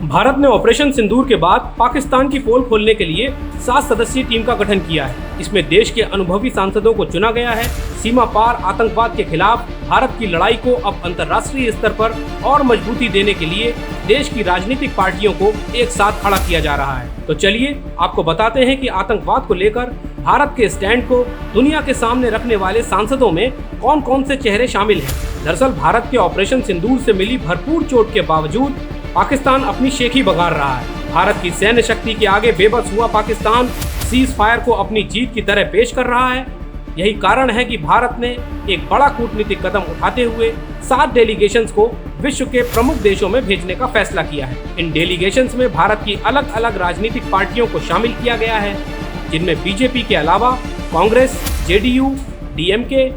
भारत ने ऑपरेशन सिंदूर के बाद पाकिस्तान की पोल खोलने के लिए 7 सदस्यीय टीम का गठन किया है। इसमें देश के अनुभवी सांसदों को चुना गया है। सीमा पार आतंकवाद के खिलाफ भारत की लड़ाई को अब अंतर्राष्ट्रीय स्तर पर और मजबूती देने के लिए देश की राजनीतिक पार्टियों को एक साथ खड़ा किया जा रहा है। तो चलिए आपको बताते हैं कि आतंकवाद को लेकर भारत के स्टैंड को दुनिया के सामने रखने वाले सांसदों में कौन कौन से चेहरे शामिल हैं। दरअसल भारत के ऑपरेशन सिंदूर से मिली भरपूर चोट के बावजूद पाकिस्तान अपनी शेखी बघार रहा है। भारत की सैन्य शक्ति के आगे बेबस हुआ पाकिस्तान सीज फायर को अपनी जीत की तरह पेश कर रहा है। यही कारण है कि भारत ने एक बड़ा कूटनीतिक कदम उठाते हुए 7 डेलीगेशंस को विश्व के प्रमुख देशों में भेजने का फैसला किया है। इन डेलीगेशंस में भारत की अलग अलग राजनीतिक पार्टियों को शामिल किया गया है, जिनमें बीजेपी के अलावा कांग्रेस, जेडीयू, डीएमके,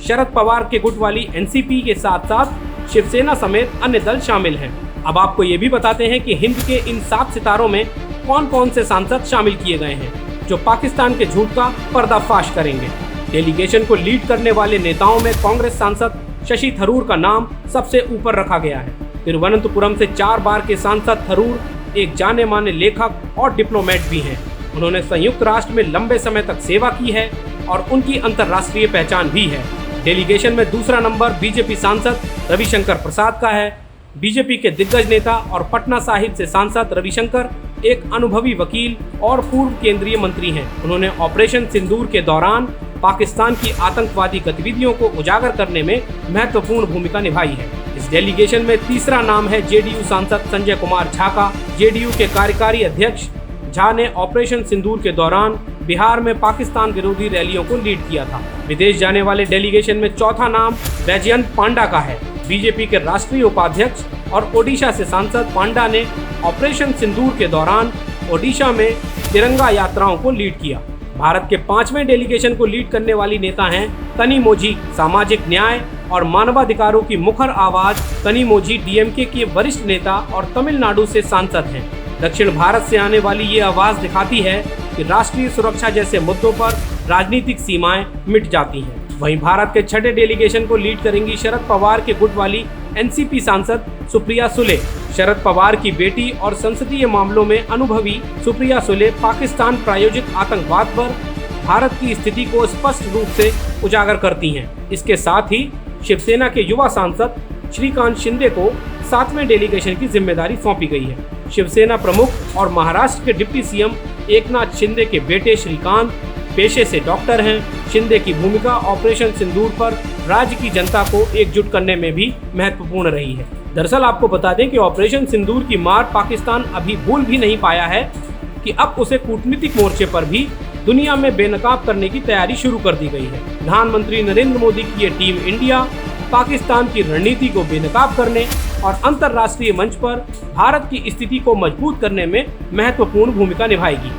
शरद पवार के गुट वाली एनसीपी के साथ साथ शिवसेना समेत अन्य दल शामिल हैं। अब आपको ये भी बताते हैं कि हिंद के इन 7 सितारों में कौन कौन से सांसद शामिल किए गए हैं जो पाकिस्तान के झूठ का पर्दाफाश करेंगे। डेलीगेशन को लीड करने वाले नेताओं में कांग्रेस सांसद शशि थरूर का नाम सबसे ऊपर रखा गया है। तिरुवनंतपुरम से 4 बार के सांसद थरूर एक जाने माने लेखक और डिप्लोमेट भी हैं। उन्होंने संयुक्त राष्ट्र में लंबे समय तक सेवा की है और उनकी अंतर्राष्ट्रीय पहचान भी है। डेलीगेशन में दूसरा नंबर बीजेपी सांसद रविशंकर प्रसाद का है। बीजेपी के दिग्गज नेता और पटना साहिब से सांसद रविशंकर एक अनुभवी वकील और पूर्व केंद्रीय मंत्री हैं। उन्होंने ऑपरेशन सिंदूर के दौरान पाकिस्तान की आतंकवादी गतिविधियों को उजागर करने में महत्वपूर्ण भूमिका निभाई है। इस डेलीगेशन में तीसरा नाम है जेडीयू सांसद संजय कुमार झा का। जेडीयू के कार्यकारी अध्यक्ष झा ने ऑपरेशन सिंदूर के दौरान बिहार में पाकिस्तान विरोधी रैलियों को लीड किया था। विदेश जाने वाले डेलीगेशन में चौथा नाम बैजयंत पांडा का है। बीजेपी के राष्ट्रीय उपाध्यक्ष और ओडिशा से सांसद पांडा ने ऑपरेशन सिंदूर के दौरान ओडिशा में तिरंगा यात्राओं को लीड किया। भारत के 5वें डेलीगेशन को लीड करने वाली नेता हैं कनिमोझी। सामाजिक न्याय और मानवाधिकारों की मुखर आवाज कनिमोझी डीएमके के वरिष्ठ नेता और तमिलनाडु से सांसद हैं। दक्षिण भारत से आने वाली ये आवाज दिखाती है कि राष्ट्रीय सुरक्षा जैसे मुद्दों पर राजनीतिक सीमाएं मिट जाती हैं। वहीं भारत के 6ठे डेलीगेशन को लीड करेंगी शरद पवार के गुट वाली एनसीपी सांसद सुप्रिया सुले। शरद पवार की बेटी और संसदीय मामलों में अनुभवी सुप्रिया सुले पाकिस्तान प्रायोजित आतंकवाद पर भारत की स्थिति को स्पष्ट रूप से उजागर करती हैं। इसके साथ ही शिवसेना के युवा सांसद श्रीकांत शिंदे को 7वें डेलीगेशन की जिम्मेदारी सौंपी गई है। शिवसेना प्रमुख और महाराष्ट्र के डिप्टी सीएम एकनाथ शिंदे के बेटे श्रीकांत पेशे से डॉक्टर हैं। शिंदे की भूमिका ऑपरेशन सिंदूर पर राज्य की जनता को एकजुट करने में भी महत्वपूर्ण रही है। दरअसल आपको बता दें कि ऑपरेशन सिंदूर की मार पाकिस्तान अभी भूल भी नहीं पाया है कि अब उसे कूटनीतिक मोर्चे पर भी दुनिया में बेनकाब करने की तैयारी शुरू कर दी गई है। प्रधानमंत्री नरेंद्र मोदी की ये टीम इंडिया पाकिस्तान की रणनीति को बेनकाब करने और अंतर्राष्ट्रीय मंच पर भारत की स्थिति को मजबूत करने में महत्वपूर्ण भूमिका निभाएगी।